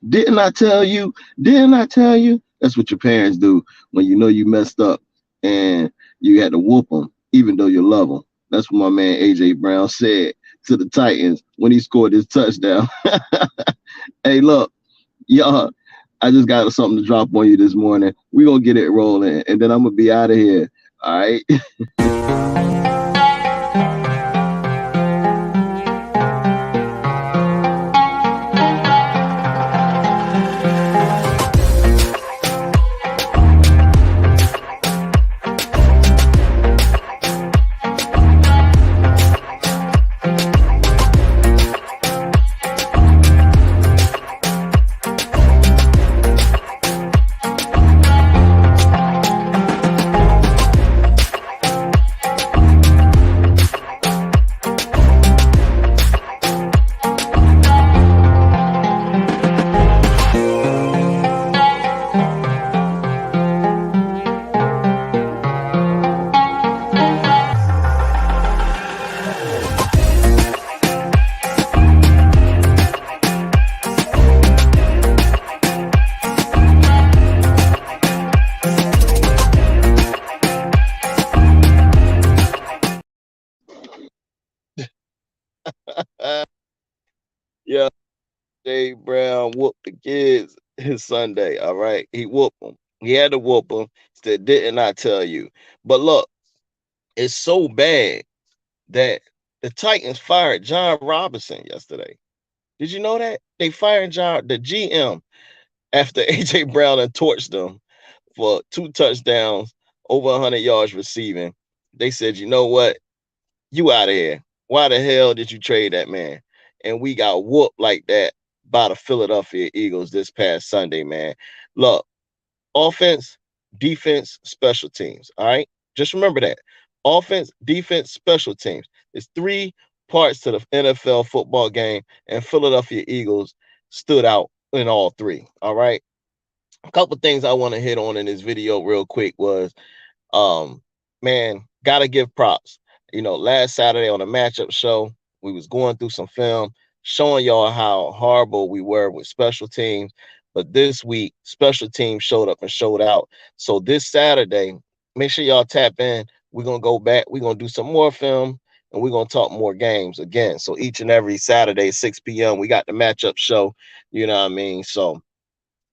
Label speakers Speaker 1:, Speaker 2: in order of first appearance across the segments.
Speaker 1: Didn't I tell you? Didn't I tell you? That's what your parents do when you know you messed up and you had to whoop them, even though you love them. That's what my man AJ Brown said to the Titans when he scored his touchdown. Hey, look, y'all, I just got something to drop on you this morning. We're going to get it rolling, and then I'm going to be out of here. All right. Yeah, Jay Brown whooped the kids his Sunday. All right, he whooped them. He had to whoop them. Said, "Didn't I tell you?" But look, it's so bad that the Titans fired Jon Robinson yesterday. Did you know that they fired the GM after AJ Brown and torched them for 2 touchdowns, over 100 yards receiving? They said, "You know what? You out of here. Why the hell did you trade that man?" And we got whooped like that by the Philadelphia Eagles this past Sunday, man. Look, offense, defense, special teams. All right. Just remember that. Offense, defense, special teams. It's three parts to the NFL football game, and Philadelphia Eagles stood out in all three. All right. A couple things I want to hit on in this video real quick was um, man, gotta give props. Last Saturday on the matchup show, we was going through some film, showing y'all how horrible we were with special teams. But this week, special teams showed up and showed out. So this Saturday, make sure y'all tap in. We're gonna go back. We're gonna do some more film, and we're gonna talk more games again. So each and every Saturday, 6 p.m., we got the matchup show. You know what I mean? So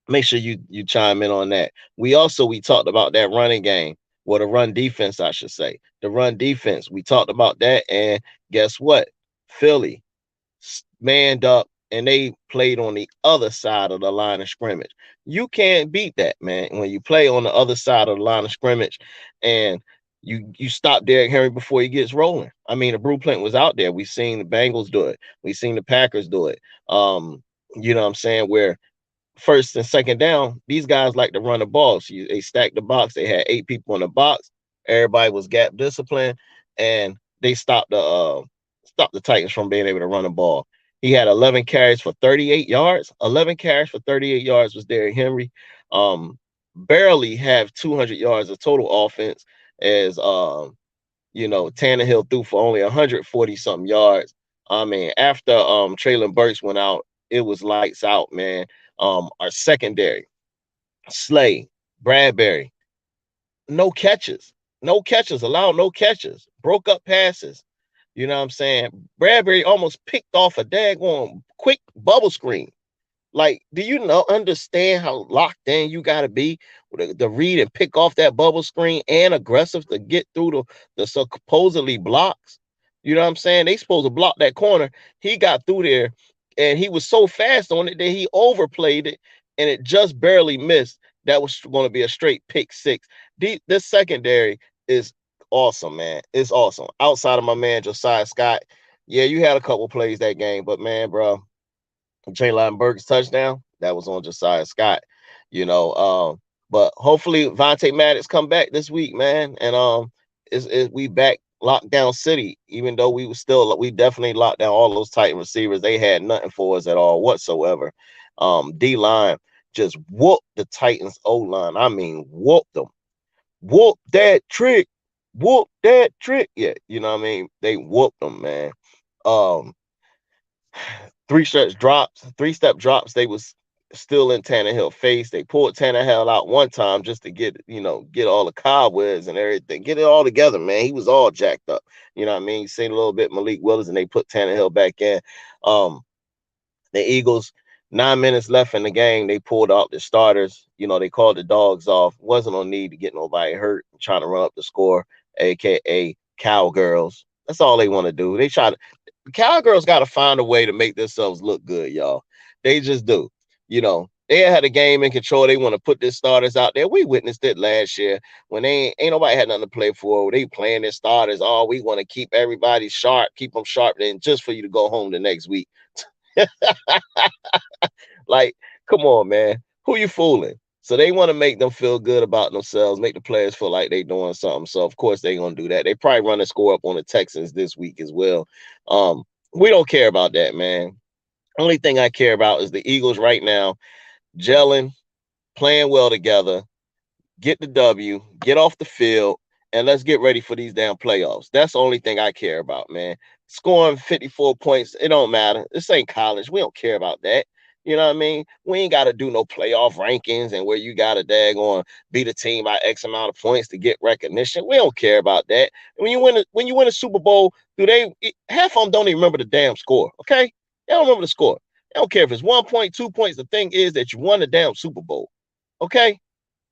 Speaker 1: make sure you chime in on that. We talked about that running game, well, the run defense, I should say. The run defense. We talked about that, and guess what? Philly manned up and they played on the other side of the line of scrimmage. You can't beat that, man. When you play on the other side of the line of scrimmage and you stop Derrick Henry before he gets rolling. I mean, the blueprint was out there. We've seen the Bengals do it. We've seen the Packers do it. You know what I'm saying? Where first and second down, these guys like to run the ball. So they stacked the box. They had 8 people in the box. Everybody was gap disciplined, and they stopped the Titans from being able to run the ball. He had 11 carries for 38 yards. 11 carries for 38 yards was Derrick Henry. Barely have 200 yards of total offense as Tannehill threw for only 140 something yards. I mean, after Traylon Burks went out, it was lights out, man. Our secondary, Slay, Bradbury, no catches, allowed no catches, broke up passes. You know what I'm saying? Bradbury almost picked off a daggone quick bubble screen. Like, do you understand how locked in you got to be with the read and pick off that bubble screen and aggressive to get through the supposedly blocks? You know what I'm saying? They supposed to block that corner. He got through there, and he was so fast on it that he overplayed it, and it just barely missed. That was going to be a straight pick six. This secondary is awesome, man. It's awesome. Outside of my man Josiah Scott, yeah, you had a couple plays that game, but man, bro, Traylon Burks touchdown, that was on Josiah Scott, but hopefully Vontae Maddox come back this week, man. And we back lockdown city, even though we definitely locked down all those Titan receivers. They had nothing for us at all whatsoever. D-line just whooped the Titans O-line. I mean, whooped them. Whoop that trick. Whoop that trick. Yeah, you know what I mean? They whooped them, man. three-step drops. They was still in Tannehill face. They pulled Tannehill out one time just to get all the cobwebs and everything, get it all together, man. He was all jacked up. You know what I mean? Seen a little bit Malik Willis, and they put Tannehill back in. Um, the Eagles, 9 minutes left in the game, they pulled out the starters. They called the dogs off. Wasn't on need to get nobody hurt. Trying to run up the score, aka cowgirls. That's all they want to do. Cowgirls got to find a way to make themselves look good, y'all. They just do. They had a game in control. They want to put their starters out there. We witnessed it last year when they ain't nobody had nothing to play for. They playing their starters. Oh, we want to keep everybody sharp, keep them sharp, then just for you to go home the next week. Like, come on, man. Who you fooling? So they want to make them feel good about themselves, make the players feel like they doing something. So of course they gonna do that. They probably run a score up on the Texans this week as well. We don't care about that, man. Only thing I care about is the Eagles right now, gelling, playing well together, get the W, get off the field, and let's get ready for these damn playoffs. That's the only thing I care about, man. Scoring 54 points, it don't matter. This ain't college. We don't care about that. You know what I mean? We ain't got to do no playoff rankings and where you got to daggone beat a team by X amount of points to get recognition. We don't care about that. When you win a Super Bowl, half of them don't even remember the damn score. Okay, they don't remember the score. They don't care if it's 1 point, 2 points. The thing is that you won the damn Super Bowl. Okay,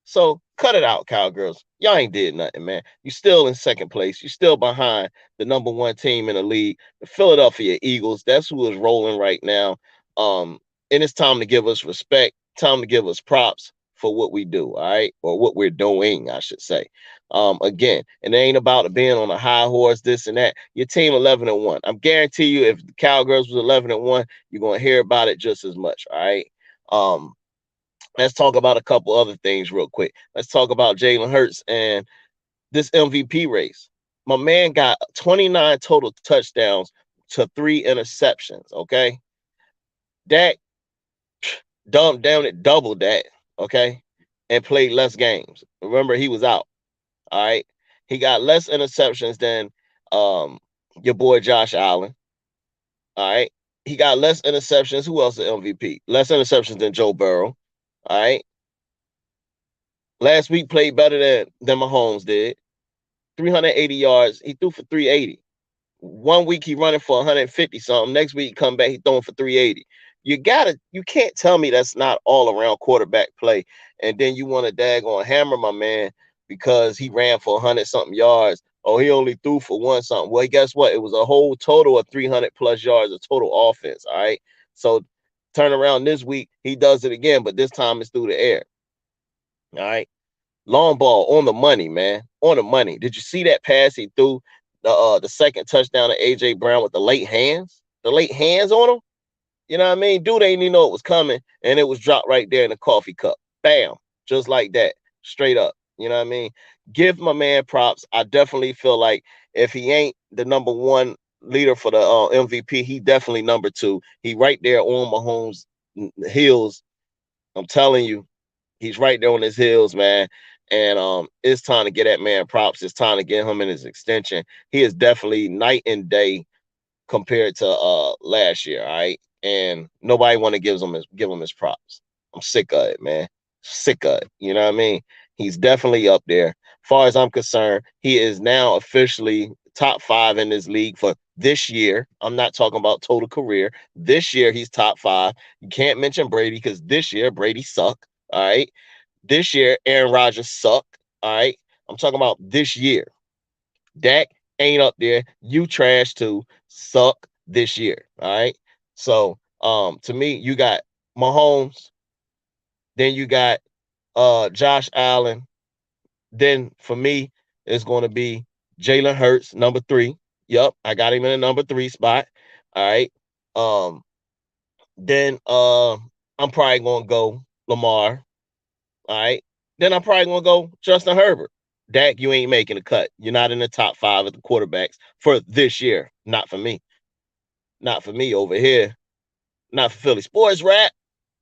Speaker 1: so cut it out, Cowgirls. Y'all ain't did nothing, man. You still in second place. You still behind the number one team in the league, the Philadelphia Eagles. That's who is rolling right now. Um, and it's time to give us respect. Time to give us props for what we do, all right, or what we're doing, I should say. Again, and it ain't about being on a high horse, this and that. Your team 11-1. I'm guarantee you, if the Cowgirls was 11-1, you're gonna hear about it just as much, all right. Um, let's talk about a couple other things real quick. Let's talk about Jalen Hurts and this MVP race. My man got 29 total touchdowns to 3 interceptions. Okay. Dak dumped down it, doubled that. Okay. And played less games. Remember, he was out. All right. He got less interceptions than um your boy Josh Allen. All right. He got less interceptions. Who else is MVP? Less interceptions than Joe Burrow. All right. Last week played better than Mahomes did. 380 yards. He threw for 380. One week he running for 150 something. Next week come back, he throwing for 380. You can't tell me that's not all around quarterback play. And then you want to daggone hammer my man because he ran for 100 something yards. Oh, he only threw for one something. Well, guess what? It was a whole total of 300 plus yards of total offense. All right. So turn around this week, he does it again, but this time it's through the air. All right. Long ball on the money, man. On the money. Did you see that pass he threw the second touchdown to AJ Brown with the late hands? The late hands on him? You know what I mean? Dude ain't even know it was coming, and it was dropped right there in the coffee cup. Bam. Just like that. Straight up. You know what I mean? Give my man props. I definitely feel like if he ain't the number one leader for the MVP, he definitely number two. He right there on Mahomes' heels. I'm telling you, he's right there on his heels, man. And it's time to get that man props. It's time to get him in his extension. He is definitely night and day compared to last year, all right? And nobody want to give him his props. I'm sick of it, man. Sick of it. You know what I mean? He's definitely up there. As far as I'm concerned, he is now officially top 5 in this league for this year. I'm not talking about total career. This year he's top 5. You can't mention Brady because this year Brady sucked. All right. This year Aaron Rodgers sucked. All right. I'm talking about this year. Dak ain't up there. You trash too. Suck this year. All right. So to me, you got Mahomes, then you got Josh Allen. Then for me, it's going to be Jalen Hurts, number 3. Yep, I got him in a number 3 spot. All right. Um, then I'm probably gonna go Lamar. All right. Then I'm probably gonna go Justin Herbert. Dak, you ain't making a cut. You're not in the top 5 of the quarterbacks for this year. Not for me. Not for me over here. Not for Philly sports rap.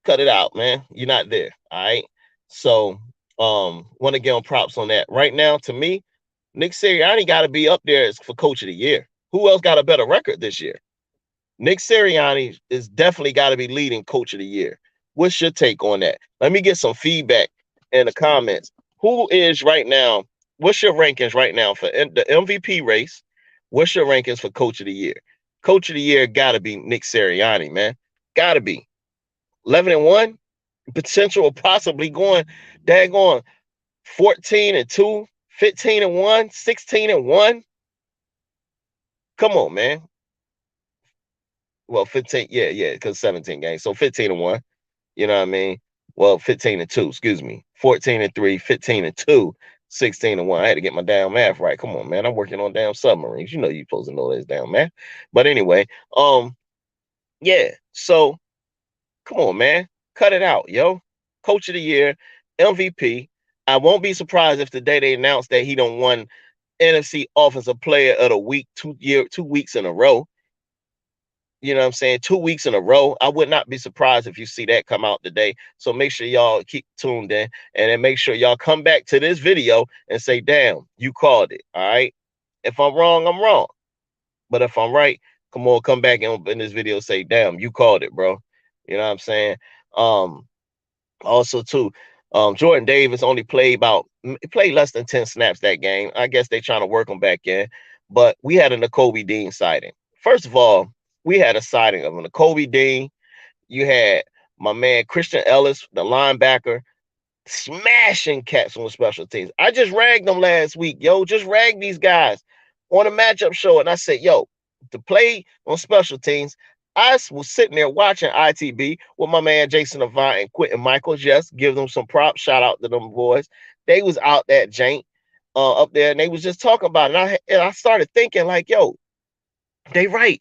Speaker 1: Cut it out, man. You're not there. All right. So want to give him props on that. Right now, to me, Nick Sirianni got to be up there for coach of the year. Who else got a better record this year? Nick Sirianni is definitely got to be leading coach of the year. What's your take on that? Let me get some feedback in the comments. Who is right now? What's your rankings right now for the MVP race? What's your rankings for coach of the year? Coach of the year got to be Nick Sirianni, man. Got to be 11-1. Potential of possibly going daggone 14-2, 15-1, 16-1. Come on, man. Well, 15, yeah, because 17 games. So 15-1. You know what I mean? Well, 15-2, excuse me. 14-3, 15-2, 16-1. I had to get my damn math right. Come on, man. I'm working on damn submarines. You know you're supposed to know this damn math. But anyway, yeah. So come on, man. Cut it out, yo. Coach of the year, MVP. I won't be surprised if today they announce that he done won NFC Offensive Player of the Week 2 weeks in a row. You know what I'm saying? 2 weeks in a row. I would not be surprised if you see that come out today. So make sure y'all keep tuned in and then make sure y'all come back to this video and say, damn, you called it. All right. If I'm wrong, I'm wrong. But if I'm right, come on, come back and in this video say, damn, you called it, bro. You know what I'm saying? Um, Also, too, Jordan Davis only played less than 10 snaps that game. I guess they trying to work him back in. But we had a Nakobe Dean sighting. First of all, we had a sighting of a Nakobe Dean. You had my man Christian Ellis, the linebacker, smashing cats on special teams. I just ragged them last week, yo. Just ragged these guys on a matchup show. And I said, yo, to play on special teams, I was sitting there watching ITB with my man Jason Avant and Quentin Michaels. Yes, give them some props. Shout out to them boys. They was out that jank up there and they was just talking about it. And I started thinking like, yo, they right.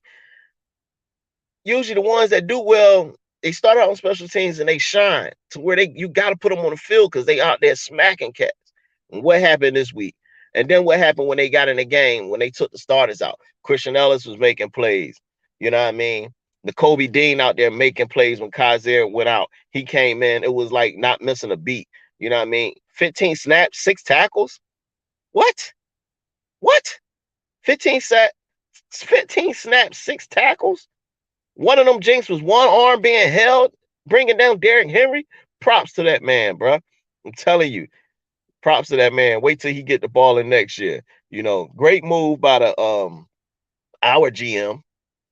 Speaker 1: Usually the ones that do well, they start out on special teams and they shine to where you got to put them on the field because they out there smacking cats. And what happened this week? And then what happened when they got in the game, when they took the starters out? Christian Ellis was making plays. You know what I mean? The Kobe Dean out there making plays when Kaiser went out. He came in. It was like not missing a beat. You know what I mean? 15 snaps, 6 tackles. What? What? 15 set, 15 snaps, 6 tackles. One of them jinx was one arm being held, bringing down Derrick Henry. Props to that man, bro. I'm telling you, props to that man. Wait till he get the ball in next year. You know, great move by the our GM,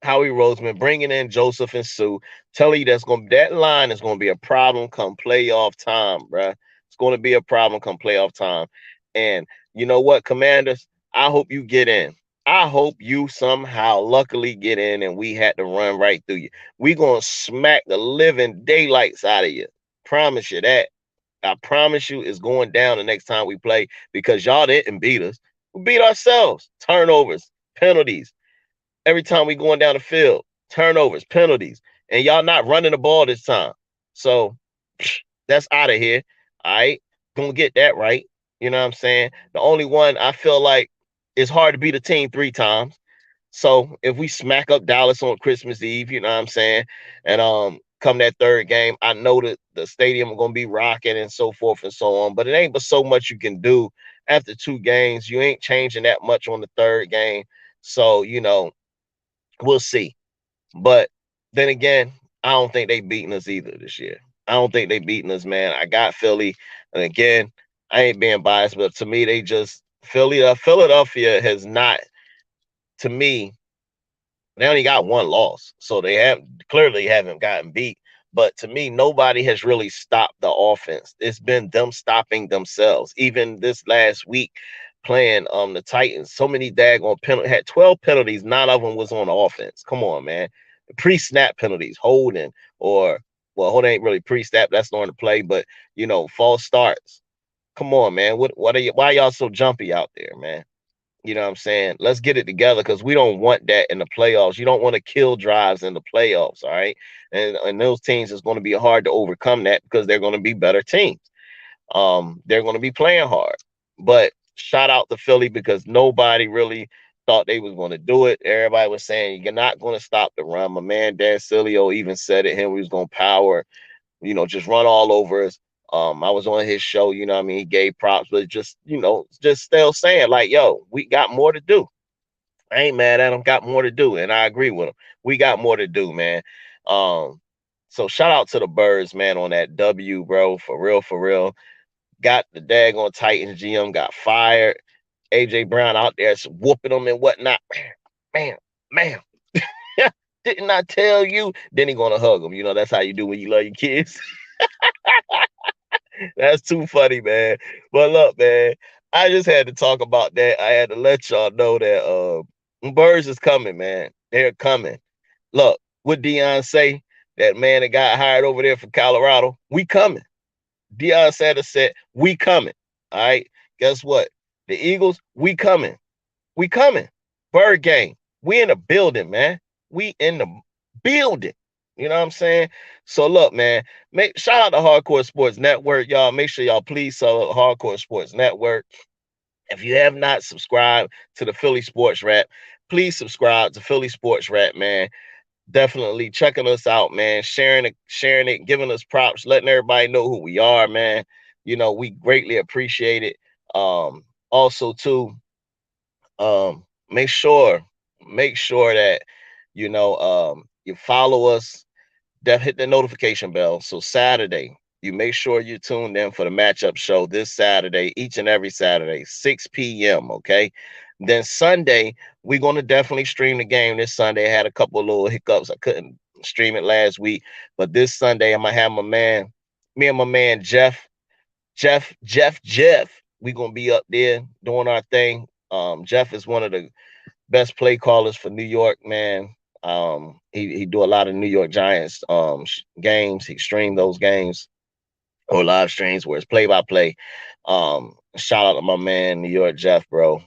Speaker 1: Howie Roseman, bringing in Joseph and Sue. Telling you that line is gonna be a problem come playoff time, bro. It's gonna be a problem come playoff time. And you know what, Commanders? I hope you get in. I hope you somehow luckily get in and we had to run right through you. We gonna smack the living daylights out of you. Promise you that. I promise you it's going down the next time we play because y'all didn't beat us. We beat ourselves. Turnovers, penalties, every time we going down the field, turnovers, penalties, and y'all not running the ball this time. So that's out of here. All right. Gonna get that right. You know what I'm saying? The only one I feel like it's hard to beat a team 3 times. So if we smack up Dallas on Christmas Eve, you know what I'm saying? And come that third game, I know that the stadium is gonna be rocking and so forth and so on, but it ain't but so much you can do after 2 games. You ain't changing that much on the third game. So, we'll see. But then again, I don't think they beating us either this year. I don't think they beating us, man. I got Philly, and again, I ain't being biased, but to me, they just Philadelphia has not, to me, they only got one loss, so they have clearly haven't gotten beat. But to me, nobody has really stopped the offense. It's been them stopping themselves. Even this last week, playing the Titans, so many daggone penalties, had 12 penalties. 9 of them was on the offense. Come on, man. Pre-snap penalties, holding, or well, hold ain't really pre-snap. That's not on the play, but false starts. Come on, man. What are you? Why y'all so jumpy out there, man? You know what I'm saying? Let's get it together because we don't want that in the playoffs. You don't want to kill drives in the playoffs, all right? And those teams is going to be hard to overcome that because they're going to be better teams. They're going to be playing hard. But shout out to Philly because nobody really thought they was going to do it. Everybody was saying you're not going to stop the run. My man Dan Sileo even said it. Henry was going to power, just run all over us. I was on his show, you know what I mean? He gave props, but just still saying, like, yo, we got more to do. I ain't mad at him. Got more to do, and I agree with him. We got more to do, man. Um, so shout out to the Birds, man, on that W, bro. For real, for real. Got the daggone Titans GM got fired. AJ Brown out there whooping them and whatnot. Man, man. Didn't I tell you? Then he gonna hug him. You know, that's how you do when you love your kids. That's too funny, man. But look, man, I just had to talk about that. I had to let y'all know that Birds is coming, man. They're coming. Look, what Deion say? That man that got hired over there from Colorado, we coming. Deion Sanders said, we coming. All right. Guess what? The Eagles, we coming. We coming. Bird gang. We in the building, man. We in the building. You know what I'm saying? So look, man, shout out to Hardcore Sports Network, y'all. Make sure y'all please sub Hardcore Sports Network. If you have not subscribed to the Philly Sports Rap, please subscribe to Philly Sports Rap, man. Definitely checking us out, man. Sharing it, giving us props, letting everybody know who we are, man. You know, we greatly appreciate it. Also too, make sure that you follow us. Hit the notification bell. So Saturday, you make sure you tuned in for the matchup show this Saturday, each and every Saturday, 6 p.m. Okay. Then Sunday, we're going to definitely stream the game this Sunday. I had a couple of little hiccups. I couldn't stream it last week. But this Sunday, I'm going to have me and my man, Jeff. We're going to be up there doing our thing. Jeff is one of the best play callers for New York, man. He do a lot of New York Giants games. He streamed those games or live streams where it's play-by-play. Shout out to my man, New York Jeff, bro.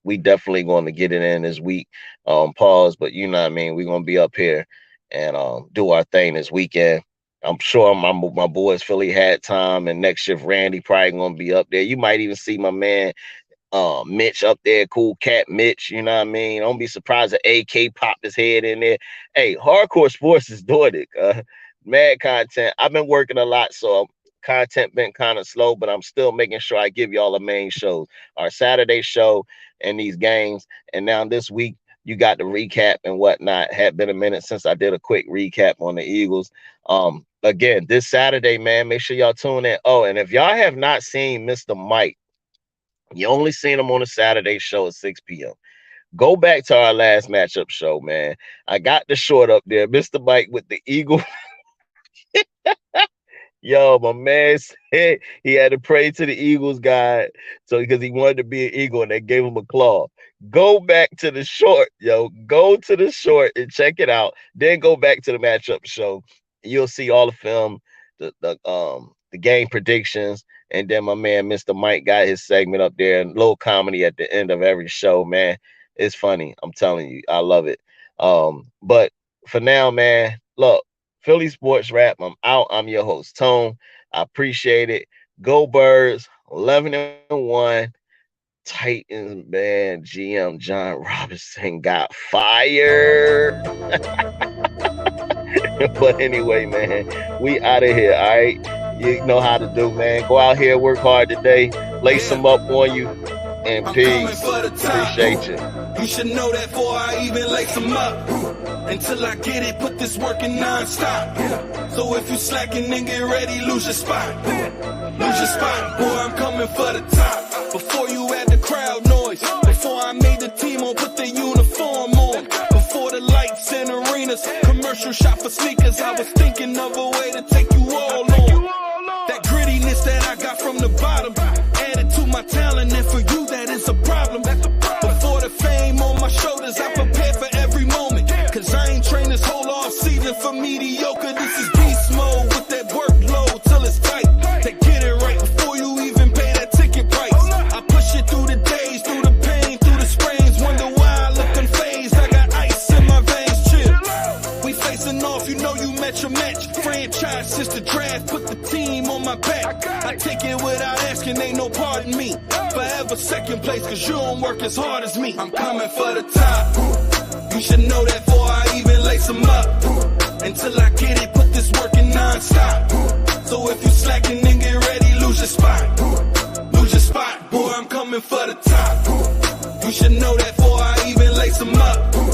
Speaker 1: We definitely going to get it in this week. Pause, but you know what I mean? We're going to be up here and do our thing this weekend. I'm sure my boys Philly had time, and next shift Randy probably going to be up there. You might even see my man Mitch up there, cool cat Mitch, you know what I mean? Don't be surprised if AK pop his head in there. Hey, Hardcore Sports is doing it. Mad content. I've been working a lot, so content been kind of slow, but I'm still making sure I give y'all the main shows. Our Saturday show and these games. And now this week, you got the recap and whatnot. Had been a minute since I did a quick recap on the Eagles. Again, this Saturday, man, make sure y'all tune in. Oh, and if y'all have not seen Mr. Mike, you only seen him on a Saturday show at 6 p.m. Go back to our last matchup show, man. I got the short up there. Mr. Mike with the Eagle. Yo, my man said he had to pray to the Eagles God because he wanted to be an Eagle and they gave him a claw. Go back to the short, yo. Go to the short and check it out. Then go back to the matchup show. You'll see all the film, the game predictions, and then my man Mr. Mike got his segment up there and little comedy at the end of every show, man. It's funny. I'm telling you, I love it. But for now, man, look, Philly Sports Rap. I'm out. I'm your host, Tone. I appreciate it. Go Birds, 11-1. Titans, man. GM Jon Robinson got fired. But anyway, man, we out of here, all right? You know how to do, man. Go out here, work hard today. Lace them up on you. And peace. Appreciate you.
Speaker 2: You should know that before I even lace them up. Until I get it, put this work in non-stop. So if you slacking, then get ready, lose your spot. Lose your spot, boy, I'm coming for the top. Before you had the crowd noise. Before I made the team on, put the uniform on. Before the lights and arenas, commercial shop for sneakers. I was thinking of a way to take you all on. That grittiness that I got from the bottom, added to my talent, and for you that is a problem. Before the fame on my shoulders, I prepare for every moment. Cause I ain't trained this whole off season for mediocre. This is beast mode with that workload till it's tight. They get it right before you even pay that ticket price. I push it through the days, through the pain, through the sprains. Wonder why I look unfazed. I got ice in my veins, chill. We facing off, you know you met your match. Franchise since the draft, put the team on my back. I take it without asking, ain't no pardon me. Forever second place, cause you don't work as hard as me. I'm coming for the top. You should know that before I even lace them up. Until I get it, put this work in non-stop. So if you slacking, then get ready, lose your spot. Lose your spot, boy, I'm coming for the top. You should know that before I even lace them up